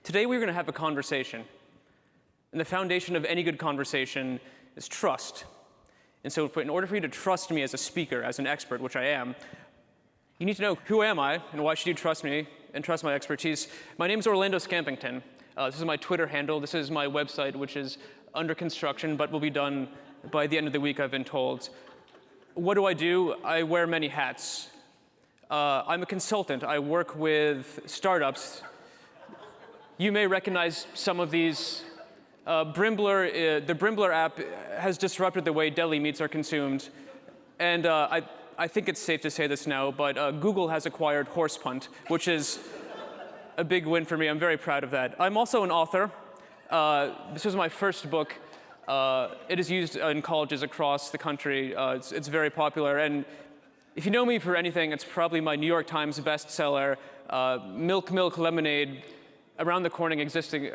Today we're going to have a conversation. And the foundation of any good conversation is trust. And so in order for you to trust me as a speaker, as an expert, which I am, you need to know who am I and why should you trust me and trust my expertise. My name is Orlando Scampington. This is my Twitter handle. This is my website, which is under construction, but will be done by the end of the week, I've been told. What do? I wear many hats. I'm a consultant. I work with startups. You may recognize some of these. The Brimbler app has disrupted the way deli meats are consumed. And I think it's safe to say this now, but Google has acquired Horsepunt, which is a big win for me. I'm very proud of that. I'm also an author. This was my first book. It is used in colleges across the country. It's very popular. And if you know me for anything, it's probably my New York Times bestseller, Milk, Milk, Lemonade. Around the corner, existing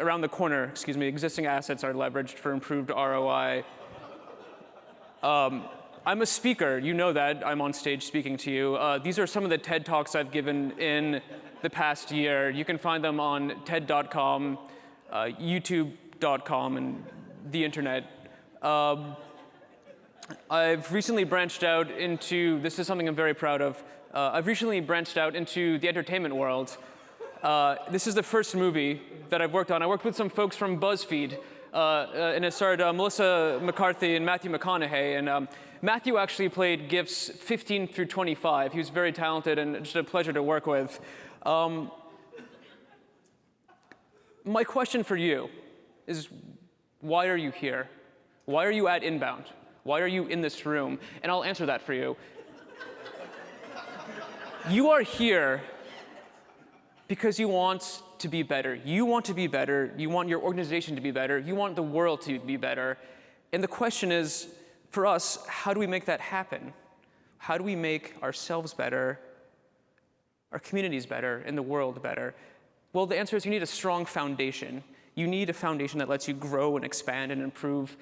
assets are leveraged for improved ROI. I'm a speaker. You know that. I'm on stage speaking to you. These are some of the TED Talks I've given in the past year. You can find them on TED.com, YouTube.com, and the internet. I've recently branched out into, this is something I'm very proud of, I've recently branched out into the entertainment world. This is the first movie that I've worked on. I worked with some folks from BuzzFeed, and it starred Melissa McCarthy and Matthew McConaughey. And Matthew actually played GIFs 15 through 25. He was very talented and just a pleasure to work with. My question for you is, why are you here? Why are you at Inbound? Why are you in this room? And I'll answer that for you. You are here because you want to be better. You want to be better. You want your organization to be better. You want the world to be better. And the question is, for us, how do we make that happen? How do we make ourselves better, our communities better, and the world better? Well, the answer is you need a strong foundation. You need a foundation that lets you grow and expand and improve.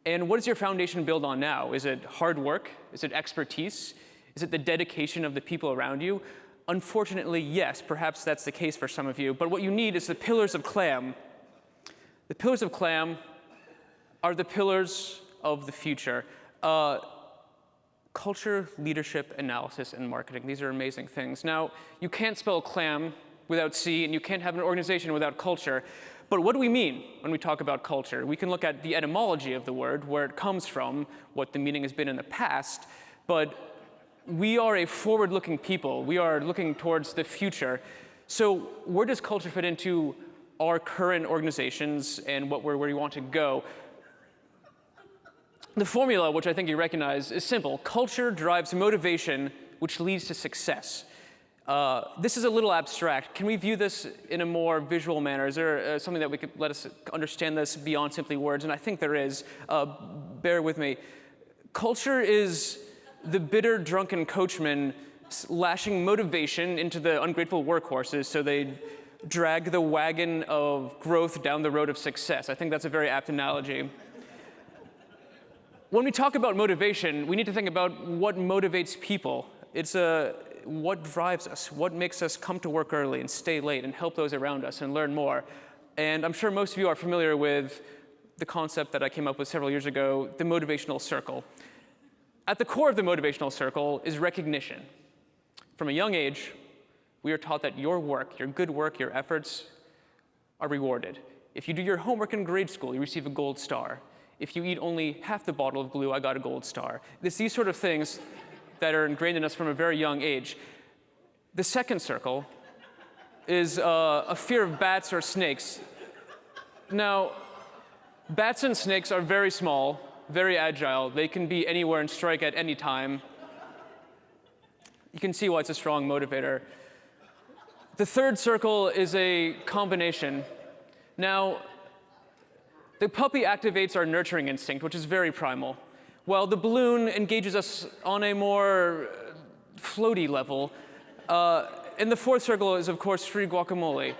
And what does your foundation build on now? Is it hard work? Is it expertise? Is it the dedication of the people around you? Unfortunately, yes, perhaps that's the case for some of you. But what you need is the pillars of C.L.A.M. The pillars of C.L.A.M. are the pillars of the future. Culture, leadership, analysis, and marketing. These are amazing things. Now, you can't spell C.L.A.M. without C, and you can't have an organization without culture. But what do we mean when we talk about culture? We can look at the etymology of the word, where it comes from, what the meaning has been in the past. But we are a forward-looking people. We are looking towards the future. So where does culture fit into our current organizations and where we want to go? The formula, which I think you recognize, is simple. Culture drives motivation, which leads to success. This is a little abstract. Can we view this in a more visual manner? Is there something that we could let us understand this beyond simply words? And I think there is. Bear with me. Culture is the bitter, drunken coachman lashing motivation into the ungrateful workhorses so they drag the wagon of growth down the road of success. I think that's a very apt analogy. When we talk about motivation, we need to think about what motivates people. It's what drives us, what makes us come to work early and stay late and help those around us and learn more. And I'm sure most of you are familiar with the concept that I came up with several years ago, the motivational circle. At the core of the motivational circle is recognition. From a young age, we are taught that your work, your good work, your efforts are rewarded. If you do your homework in grade school, you receive a gold star. If you eat only half the bottle of glue, I got a gold star. It's these sort of things that are ingrained in us from a very young age. The second circle is a fear of bats or snakes. Now, bats and snakes are very small, very agile. They can be anywhere and strike at any time. You can see why it's a strong motivator. The third circle is a combination. Now, the puppy activates our nurturing instinct, which is very primal, while the balloon engages us on a more floaty level. And the fourth circle is, of course, free guacamole.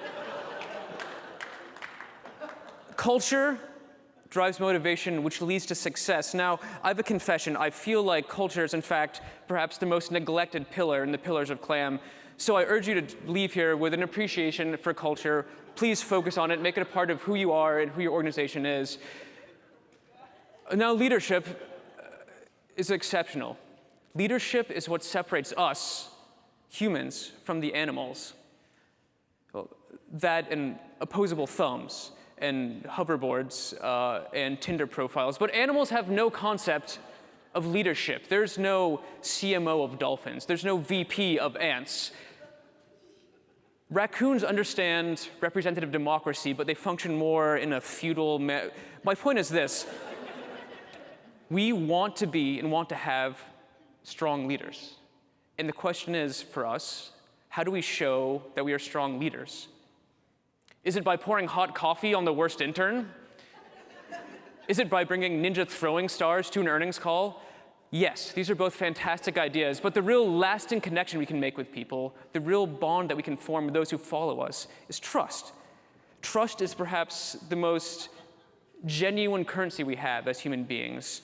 Culture drives motivation, which leads to success. Now, I have a confession. I feel like culture is, in fact, perhaps the most neglected pillar in the pillars of C.L.A.M. So I urge you to leave here with an appreciation for culture. Please focus on it, make it a part of who you are and who your organization is. Now, leadership is exceptional. Leadership is what separates us, humans, from the animals. Well, that and opposable thumbs and hoverboards and Tinder profiles. But animals have no concept of leadership. There's no CMO of dolphins. There's no VP of ants. Raccoons understand representative democracy, but they function more in a feudal My point is this. We want to be and want to have strong leaders. And the question is, for us, how do we show that we are strong leaders? Is it by pouring hot coffee on the worst intern? Is it by bringing ninja throwing stars to an earnings call? Yes, these are both fantastic ideas, but the real lasting connection we can make with people, the real bond that we can form with those who follow us, is trust. Trust is perhaps the most genuine currency we have as human beings.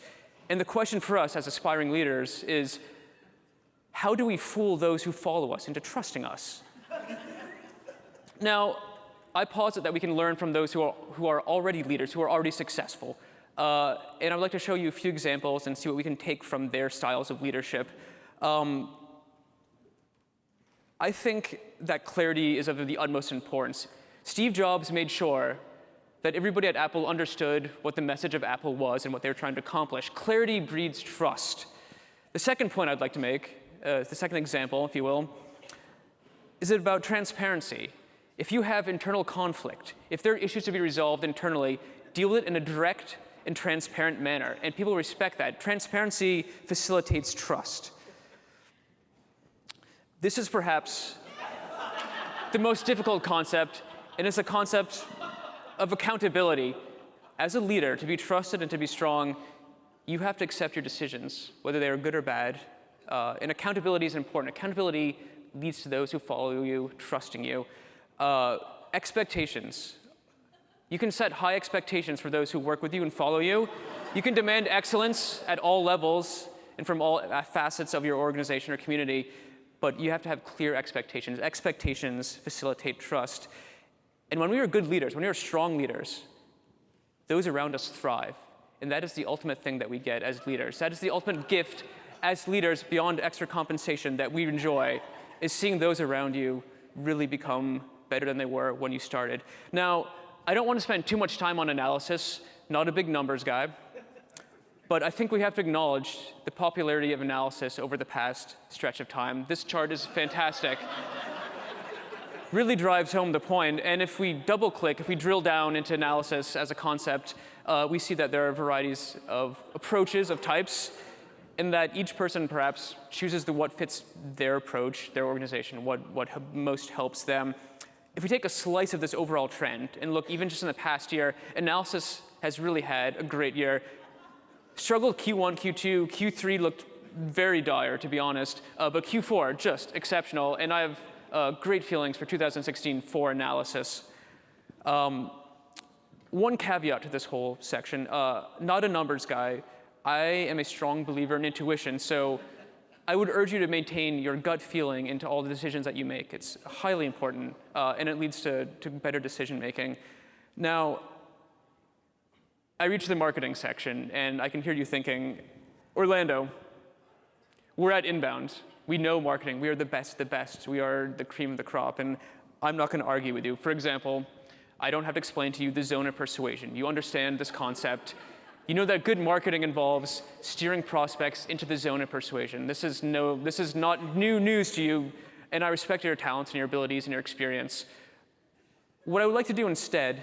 And the question for us as aspiring leaders is, how do we fool those who follow us into trusting us? Now, I posit that we can learn from those who are already leaders, who are already successful. And I'd like to show you a few examples and see what we can take from their styles of leadership. I think that clarity is of the utmost importance. Steve Jobs made sure that everybody at Apple understood what the message of Apple was and what they were trying to accomplish. Clarity breeds trust. The second point I'd like to make, the second example, if you will, is about transparency. If you have internal conflict, if there are issues to be resolved internally, deal with it in a direct and transparent manner, and people respect that. Transparency facilitates trust. This is perhaps the most difficult concept, and it's a concept of accountability. As a leader, to be trusted and to be strong, you have to accept your decisions, whether they are good or bad, and accountability is important. Accountability leads to those who follow you trusting you. Expectations. You can set high expectations for those who work with you and follow you. You can demand excellence at all levels and from all facets of your organization or community, but you have to have clear expectations. Expectations facilitate trust. And when we are good leaders, when we are strong leaders, those around us thrive. And that is the ultimate thing that we get as leaders. That is the ultimate gift as leaders beyond extra compensation that we enjoy, is seeing those around you really become better than they were when you started. Now, I don't want to spend too much time on analysis, not a big numbers guy, but I think we have to acknowledge the popularity of analysis over the past stretch of time. This chart is fantastic. Really drives home the point, and if we double-click, if we drill down into analysis as a concept, we see that there are varieties of approaches, of types, and that each person perhaps chooses what fits their approach, their organization, what most helps them. If we take a slice of this overall trend and look even just in the past year, analysis has really had a great year. Struggled Q1, Q2, Q3 looked very dire, to be honest, but Q4, just exceptional, and I have great feelings for 2016 for analysis. One caveat to this whole section, not a numbers guy. I am a strong believer in intuition, so I would urge you to maintain your gut feeling into all the decisions that you make. It's highly important, and it leads to better decision making. Now, I reach the marketing section, and I can hear you thinking, Orlando, we're at Inbound. We know marketing. We are the best. We are the cream of the crop, and I'm not going to argue with you. For example, I don't have to explain to you the zone of persuasion. You understand this concept. You know that good marketing involves steering prospects into the zone of persuasion. This is not new news to you, and I respect your talents and your abilities and your experience. What I would like to do instead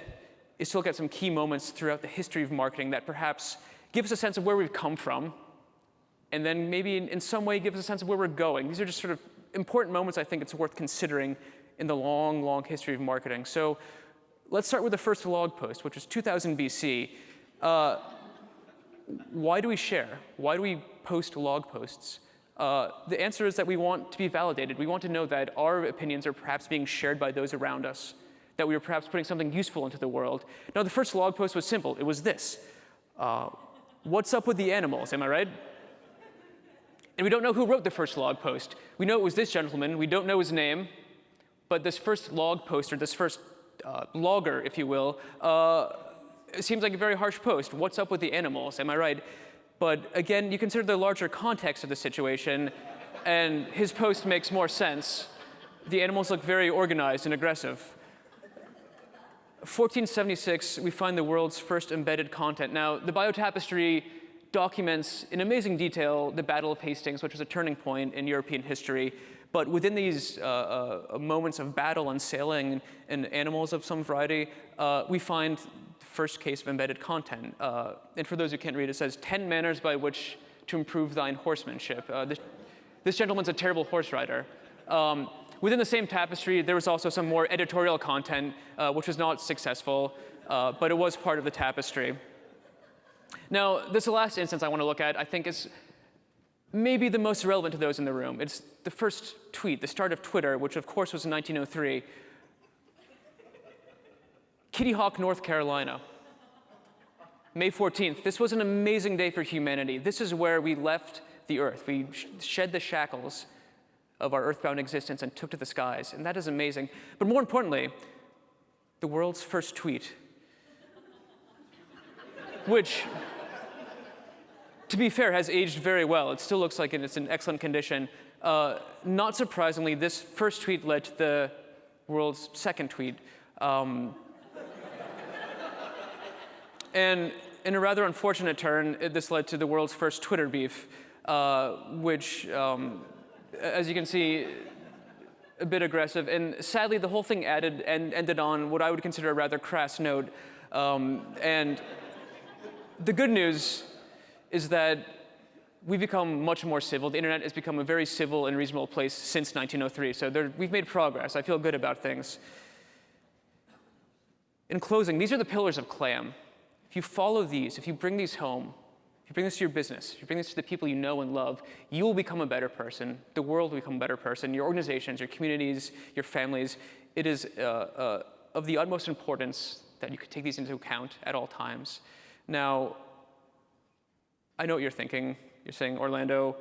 is to look at some key moments throughout the history of marketing that perhaps give us a sense of where we've come from, and then maybe in some way give us a sense of where we're going. These are just sort of important moments I think it's worth considering in the long, long history of marketing. So let's start with the first blog post, which was 2000 BC. Why do we share? Why do we post log posts? The answer is that we want to be validated. We want to know that our opinions are perhaps being shared by those around us, that we are perhaps putting something useful into the world. Now, the first log post was simple. It was this. What's up with the animals? Am I right? And we don't know who wrote the first log post. We know it was this gentleman. We don't know his name. But this first log post, or this first logger, if you will, it seems like a very harsh post. What's up with the animals? Am I right? But again, you consider the larger context of the situation, and his post makes more sense. The animals look very organized and aggressive. 1476, we find the world's first embedded content. Now, the biotapestry documents in amazing detail the Battle of Hastings, which was a turning point in European history. But within these moments of battle and sailing and animals of some variety, we find the first case of embedded content. And for those who can't read, it says, 10 manners by which to improve thine horsemanship. This gentleman's a terrible horse rider. Within the same tapestry, there was also some more editorial content, which was not successful, but it was part of the tapestry. Now, this last instance I want to look at, I think, is maybe the most relevant to those in the room. It's the first tweet, the start of Twitter, which of course was in 1903. Kitty Hawk, North Carolina. May 14th. This was an amazing day for humanity. This is where we left the earth. We shed the shackles of our earthbound existence and took to the skies. And that is amazing. But more importantly, the world's first tweet, which, to be fair, has aged very well. It still looks like it's in excellent condition. Not surprisingly, this first tweet led to the world's second tweet. And in a rather unfortunate turn, this led to the world's first Twitter beef, which, as you can see, a bit aggressive. And sadly, the whole thing ended on what I would consider a rather crass note. And the good news is that we've become much more civil. The internet has become a very civil and reasonable place since 1903. So we've made progress. I feel good about things. In closing, these are the pillars of C.L.A.M. If you follow these, if you bring these home, if you bring this to your business, if you bring this to the people you know and love, you will become a better person. The world will become a better person. Your organizations, your communities, your families. It is of the utmost importance that you could take these into account at all times. Now, I know what you're thinking. You're saying, Orlando,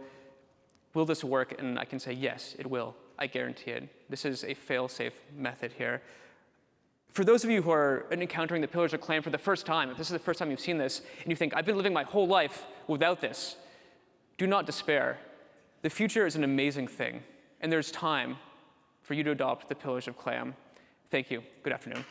will this work? And I can say, yes, it will. I guarantee it. This is a fail-safe method here. For those of you who are encountering the pillars of C.L.A.M for the first time, if this is the first time you've seen this, and you think, I've been living my whole life without this, do not despair. The future is an amazing thing, and there's time for you to adopt the pillars of C.L.A.M. Thank you. Good afternoon.